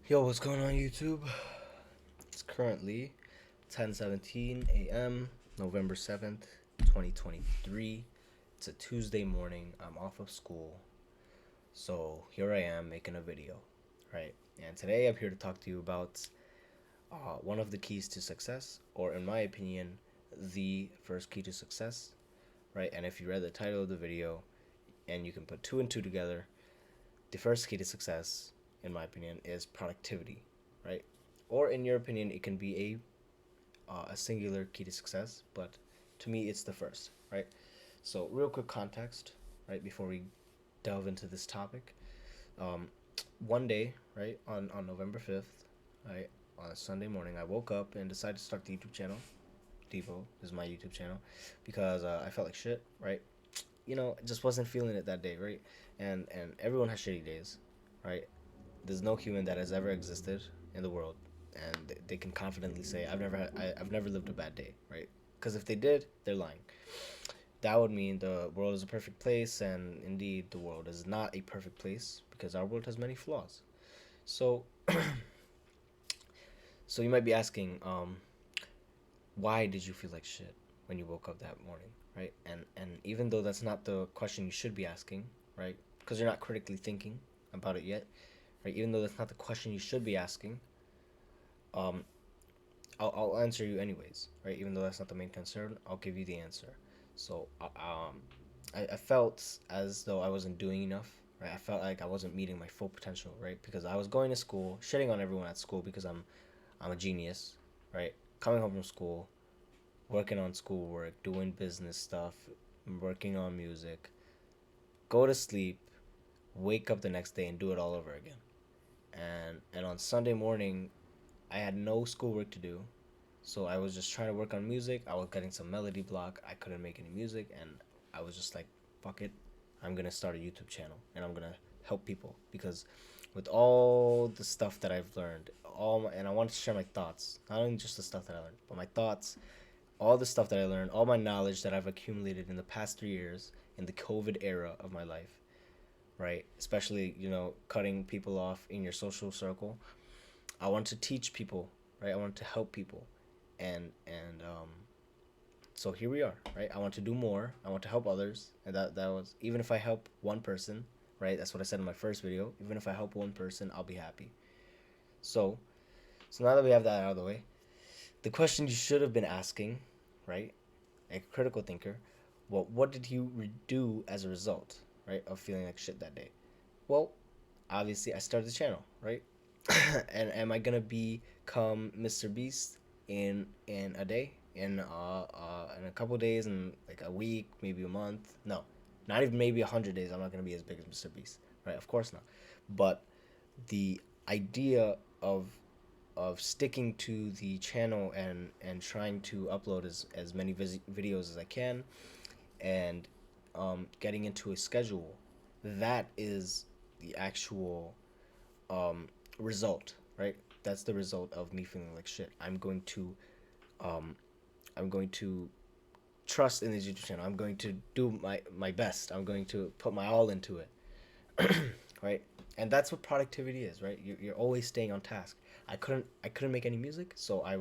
Yo, what's going on YouTube? It's currently 10:17 a.m., November 7th, 2023. It's a Tuesday morning. I'm off of school. So, here I am making a video, right? And today I'm here to talk to you about one of the keys to success, or in my opinion, the first key to success, right? And if you read the title of the video and you can put two and two together, the first key to success, in my opinion, is productivity, right? Or in your opinion, it can be a singular key to success, but to me, it's the first, right? So, real quick context, right, before we delve into this topic. Um, One day, right, on November 5th, right, on a Sunday morning, I woke up and decided to start the YouTube channel. Devo is my YouTube channel because I felt like shit, right? I just wasn't feeling it that day, right? And everyone has shitty days, right? There's no human that has ever existed in the world, and they can confidently say I've never lived a bad day, right? Because if they did, they're lying. That would mean the world is a perfect place, and indeed, the world is not a perfect place because our world has many flaws. So, so you might be asking, why did you feel like shit when you woke up that morning, right? And even though that's not the question you should be asking, right? Because you're not critically thinking about it yet, right? Even though that's not the question you should be asking, um, I'll answer you anyways, right? Even though that's not the main concern, I'll give you the answer. So, I felt as though I wasn't doing enough, right? I felt like I wasn't meeting my full potential, right? Because I was going to school, shitting on everyone at school because I'm a genius, right? Coming home from school, working on schoolwork, doing business stuff, working on music, go to sleep, wake up the next day and do it all over again. And on Sunday morning, I had no schoolwork to do. So I was just trying to work on music. I was getting some melody block. I couldn't make any music, and I was just like, "Fuck it, I'm gonna start a YouTube channel, and I'm gonna help people because with all the stuff that I've learned, and I wanted to share my thoughts, not only just the stuff that I learned, but my thoughts, all the stuff that I learned, all my knowledge that I've accumulated in the past 3 years in the COVID era of my life, right? Especially cutting people off in your social circle. I want to teach people, right? I want to help people, and so here we are, right? I want to do more. I want to help others, and that was, even if I help one person, right? That's what I said in my first video. Even if I help one person, I'll be happy. So so now that we have that out of the way, the question you should have been asking, right? Like a critical thinker, well, what did you do as a result, right, of feeling like shit that day? Well, obviously I started the channel, right? And am I gonna become Mr. Beast in a day, in a couple days, in like a week, maybe a month? No, not even maybe 100 days. I'm not gonna be as big as Mr. Beast, right? Of course not. But the idea of sticking to the channel and trying to upload as many videos as I can, and getting into a schedule, that is the actual um, result, right? That's the result of me feeling like shit. Um, I'm going to trust in the YouTube channel. I'm going to do my best. I'm going to put my all into it, right? And that's what productivity is, right? You're always staying on task. I couldn't make any music, so I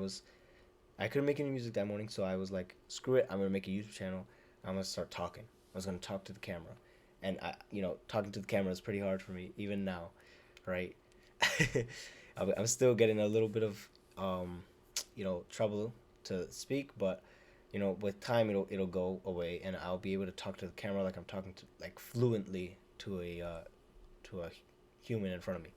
couldn't make any music that morning, so I was like, screw it. I'm gonna make a YouTube channel. I'm gonna start talking. I was gonna talk to the camera, and talking to the camera is pretty hard for me even now, right? I'm still getting a little bit of trouble to speak, but with time it'll go away, and I'll be able to talk to the camera like I'm talking to, like, fluently to a human in front of me.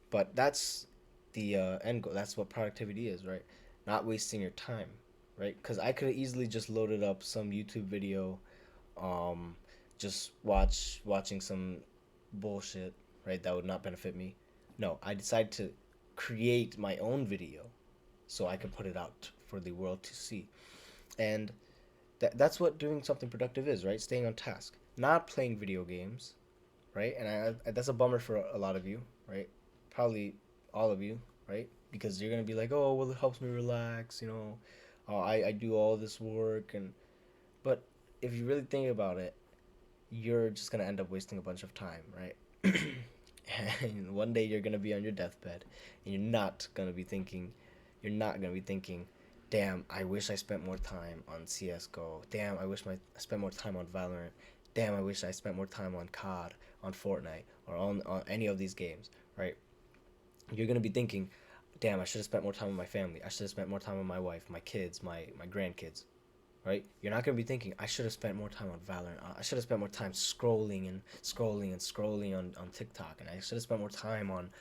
But that's the end goal. That's what productivity is, right? Not wasting your time, right? Because I could have easily just loaded up some YouTube video, um, just watching some bullshit, right? That would not benefit me. No, I decided to create my own video so I could put it out for the world to see, and that's what doing something productive is, right? Staying on task, not playing video games, right? And that's a bummer for a lot of you, right? Probably all of you, right? Because you're gonna be like, oh, well, it helps me relax, I do all this work, but if you really think about it, you're just gonna end up wasting a bunch of time, right? And one day you're gonna be on your deathbed, and you're not gonna be thinking, damn, I wish I spent more time on CS:GO. Damn, I spent more time on Valorant. Damn, I wish I spent more time on COD, on Fortnite, or on any of these games, right? You're gonna be thinking, damn, I should have spent more time with my family. I should have spent more time with my wife, my kids, my grandkids, right? You're not gonna be thinking, I should have spent more time on Valorant. I should have spent more time scrolling and scrolling and scrolling on TikTok, and I should have spent more time on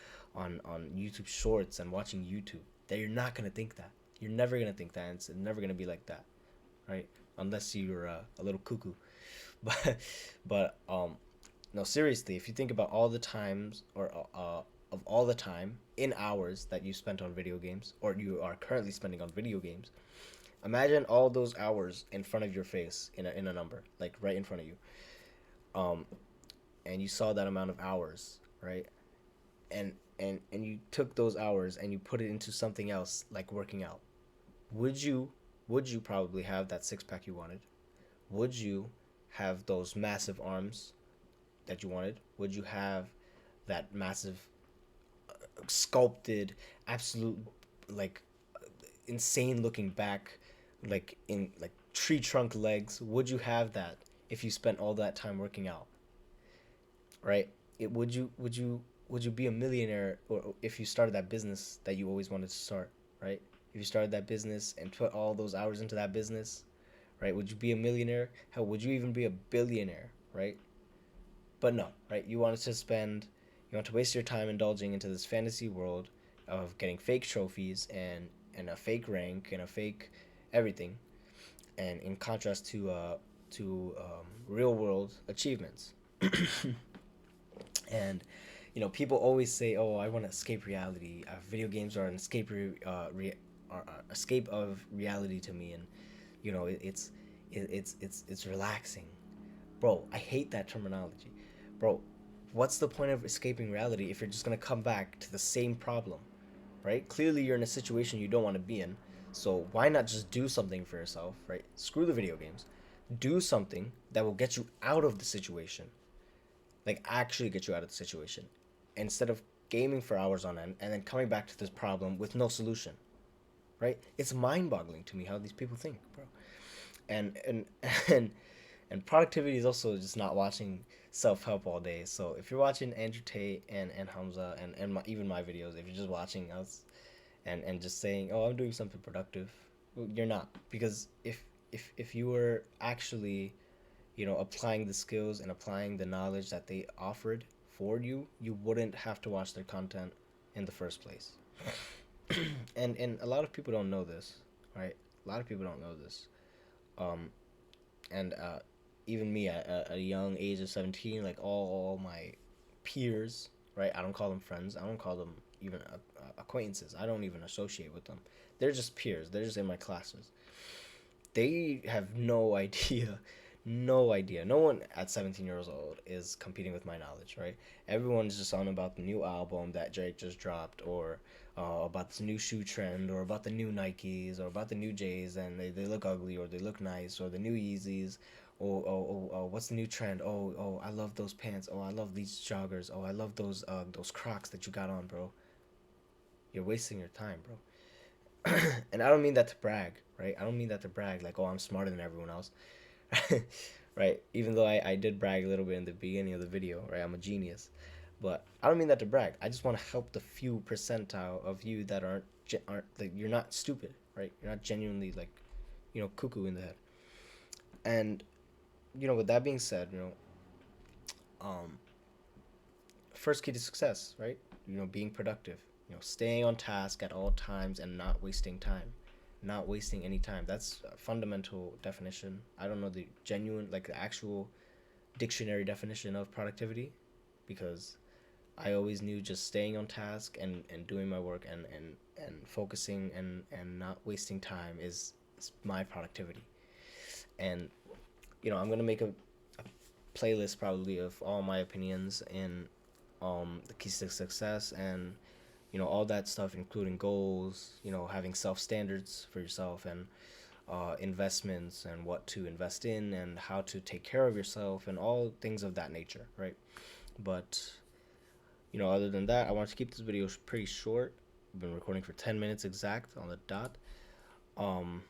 YouTube Shorts and watching YouTube. That you're not gonna think that. You're never gonna think that, and it's never gonna be like that, right? Unless you're a little cuckoo. But but no, seriously, if you think about all the times or of all the time in hours that you spent on video games or you are currently spending on video games, imagine all those hours in front of your face in a number, like right in front of you. Um, and you saw that amount of hours, right? And you took those hours and you put it into something else like working out. Would you would you probably have that six pack you wanted? Would you have those massive arms that you wanted? Would you have that massive sculpted, absolute, like insane looking back, like in like tree trunk legs? Would you have that if you spent all that time working out, right? Would you be a millionaire, or if you started that business that you always wanted to start, right? If you started that business and put all those hours into that business, right? Would you be a millionaire? Hell, would you even be a billionaire, right? But no, right? You want to waste your time indulging into this fantasy world of getting fake trophies and a fake rank and a fake everything, and in contrast to real world achievements. And people always say, "Oh, I want to escape reality. Video games are an escape of reality to me," and it's relaxing, bro. I hate that terminology, bro. What's the point of escaping reality if you're just gonna come back to the same problem, right? Clearly, you're in a situation you don't want to be in, so why not just do something for yourself, right? Screw the video games. Do something that will get you out of the situation, like actually get you out of the situation, instead of gaming for hours on end and then coming back to this problem with no solution, right? It's mind-boggling to me how these people think, bro. And and and productivity is also just not watching self-help all day. So if you're watching Andrew Tate and Hamza even my videos, if you're just watching us and just saying, oh, I'm doing something productive, well, you're not. Because if you were actually applying the skills and applying the knowledge that they offered for you, you wouldn't have to watch their content in the first place. And a lot of people don't know this, right? A lot of people don't know this. Um, and even me at a young age of 17, like all my peers, right? I don't call them friends. I don't call them even acquaintances. I don't even associate with them. They're just peers. They're just in my classes. They have no idea, no idea. No one at 17 years old is competing with my knowledge, right? Everyone's just on about the new album that Drake just dropped, or about this new shoe trend, or about the new Nikes, or about the new J's, and they look ugly, or they look nice, or the new Yeezys. Oh, what's the new trend? Oh, I love those pants. Oh, I love these joggers. Oh, I love those Crocs that you got on, bro. You're wasting your time, bro. And I don't mean that to brag, right? I don't mean that to brag, like, oh, I'm smarter than everyone else, right? Even though I did brag a little bit in the beginning of the video, right? I'm a genius, but I don't mean that to brag. I just want to help the few percentile of you that aren't like, you're not stupid, right? You're not genuinely like, cuckoo in the head. And with that being said, um, first key to success, right? Being productive, staying on task at all times and not wasting time, not wasting any time. That's a fundamental definition. I don't know the genuine, like the actual dictionary definition of productivity, because I always knew just staying on task and doing my work and focusing and not wasting time is my productivity. And I'm gonna make a playlist probably of all my opinions and the keys to success, and all that stuff, including goals, having self standards for yourself, and investments, and what to invest in, and how to take care of yourself, and all things of that nature, right? But Other than that, I want to keep this video pretty short. I've been recording for 10 minutes exact on the dot. Um,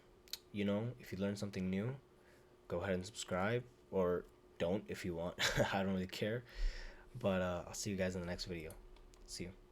if you learned something new, go ahead and subscribe, or don't if you want. I don't really care. But I'll see you guys in the next video. See you.